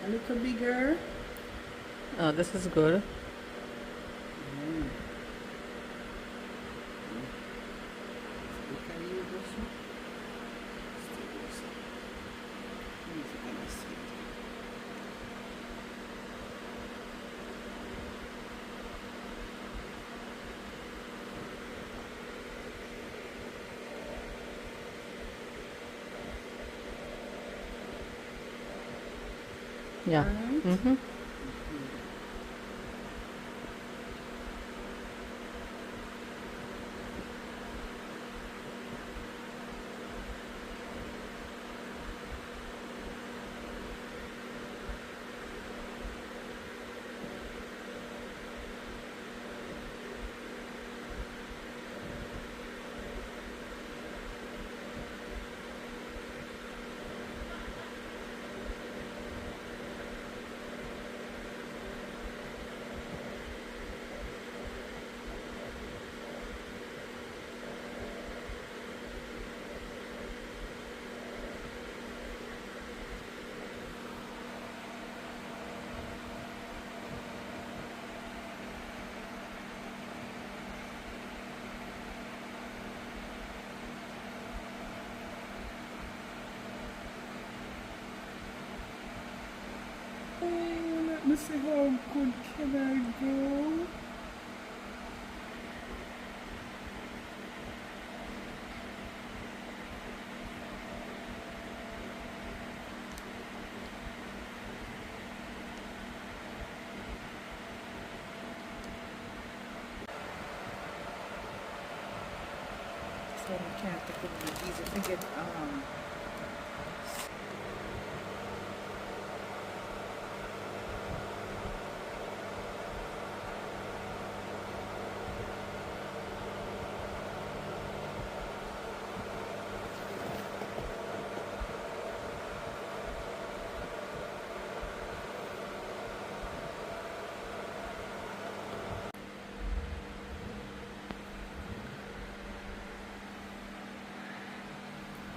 A little bigger. Oh, this is good. Look at you, Joshua. Stay there, sir. Let me see, can I see it? Yeah. Right? Mm-hmm. Oh, let me see how good can I go. So I can't think of it easy to get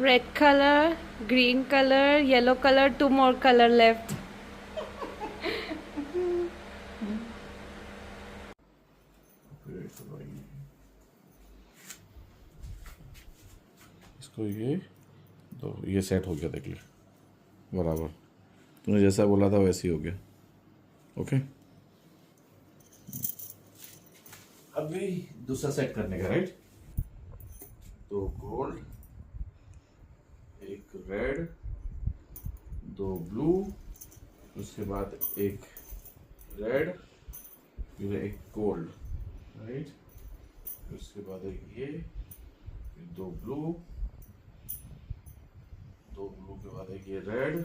Red color, green color, yellow color, 2 more color left. इसको ये तो ये set हो गया, देख ले बराबर। तूने जैसा बोला था वैसे ही हो गया। ओके, अभी दूसरा सेट करने का, राइट? दो गोल्ड, एक रेड, दो ब्लू, उसके बाद एक रेड, फिर एक गोल्ड, राइट? उसके बाद एक ये, फिर दो ब्लू के बाद एक ये रेड,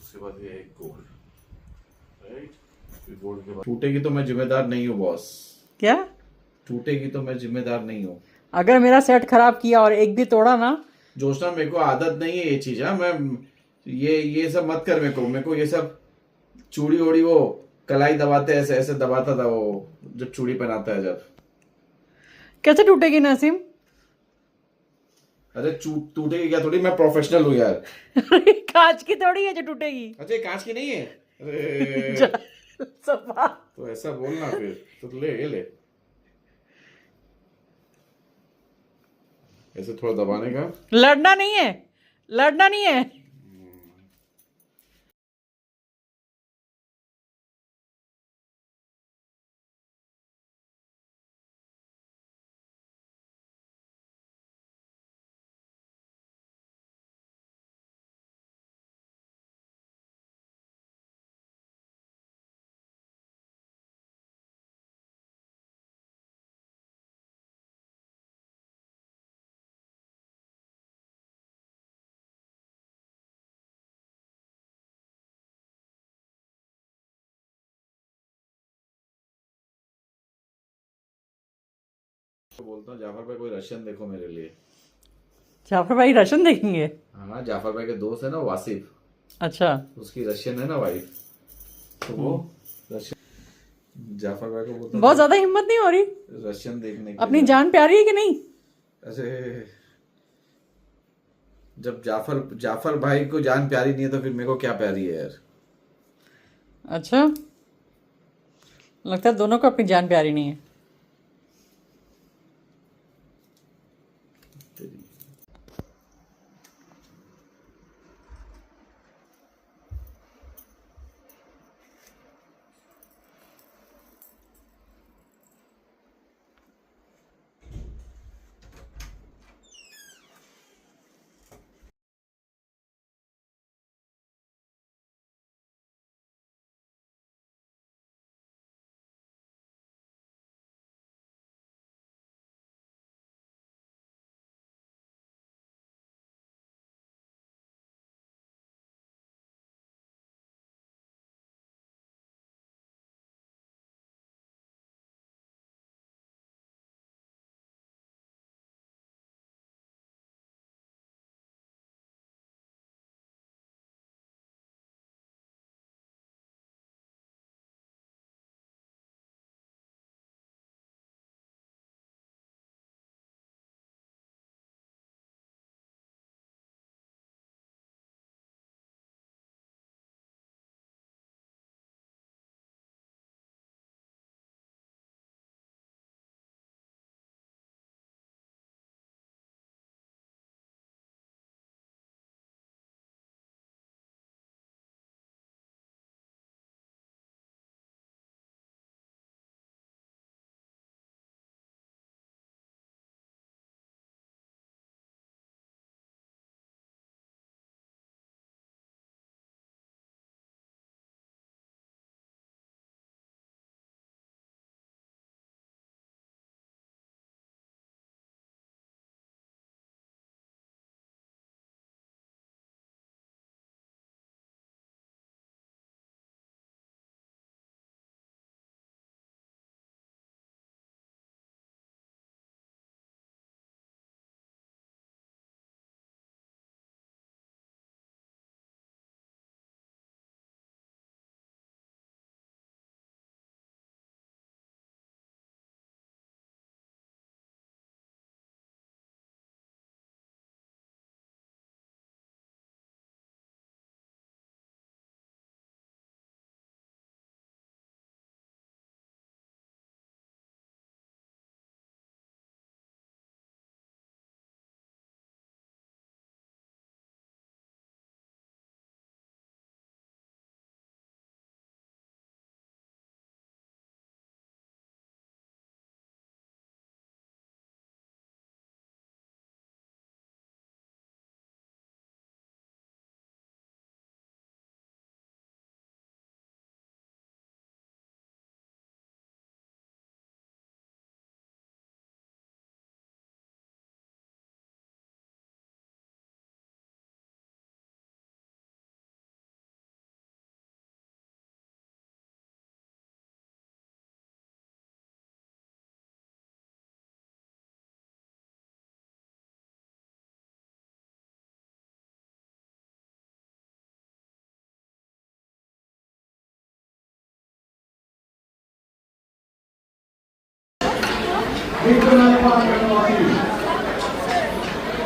उसके बाद ये एक गोल्ड, राइट? फिर गोल्ड के बाद टूटेगी तो मैं जिम्मेदार नहीं हूँ बॉस। क्या? टूटेगी तो मैं जिम्मेदार नहीं हूँ। अगर मेरा सेट खराब किया और एक भी तोड़ा ना। जोशना, मेरे को आदत नहीं है ये चीज। हाँ, मैं ये सब मत कर। मेरे को ये सब चूड़ी ओड़ी, वो कलाई दबाते ऐसे ऐसे दबाता था वो, जब चूड़ी पहनाता है जब। कैसे टूटेगी नसीम? अरे टूटेगी क्या? थोड़ी, मैं प्रोफेशनल हूँ यार। कांच की थोड़ी है जो टूटेगी। अच्छा, कांच की नहीं है? अरे सफा। तो ऐसा बोलना फिर। तो ले ये ले, ऐसे थोड़ा दबाने का। लड़ना नहीं है, लड़ना नहीं है। तो बोलता हूँ जाफर भाई, कोई रशियन देखो मेरे लिए। जाफर भाई रशन देखेंगे? हाँ, जाफर भाई के दोस्त है ना वासिफ, अच्छा। उसकी रशियन है ना वाइफ, तो वो रशियन जाफर भाई को बोलता बहुत ज्यादा हिम्मत नहीं हो रही रशियन देखने की। अपनी जान प्यारी है कि नहीं? ऐसे जब जाफर भाई को जान प्यारी नहीं है तो फिर मेरे को क्या प्यारी है यार। अच्छा, लगता है दोनों को अपनी जान प्यारी नहीं है।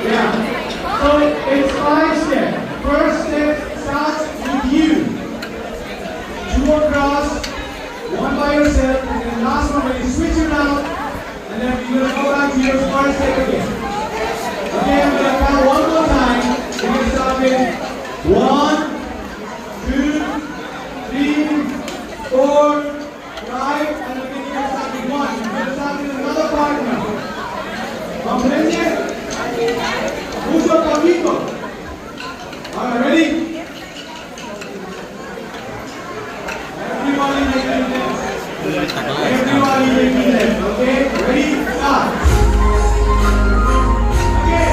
Yeah. So it's 5 steps. First step starts with you. 2 across, 1 by yourself, and then last one when you switch it out, and then you're gonna go back to your first step again. Okay, I'm gonna count one more time. We're gonna start with 1, 2, 3, 4, 5, and then you're gonna start with 1. You're gonna start with another partner. ¿Comprende? Mucho poquito. Alright, ready? Everybody making this. Everybody making this. Okay? Ready? Start. Okay.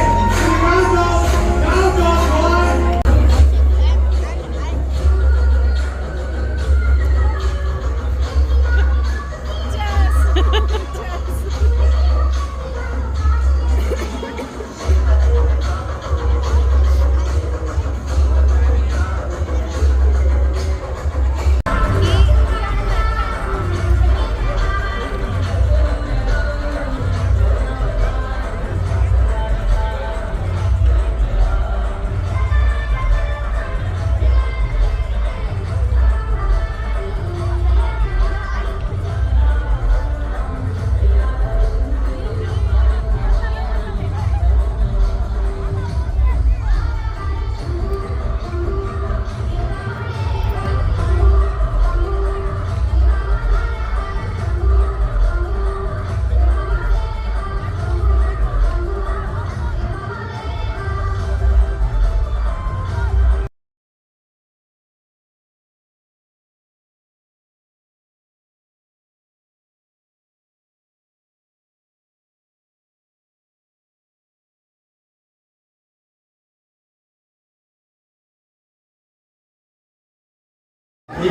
Slow,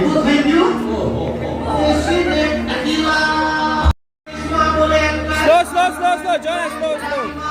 slow, slow, slow, Jonas, slow, slow.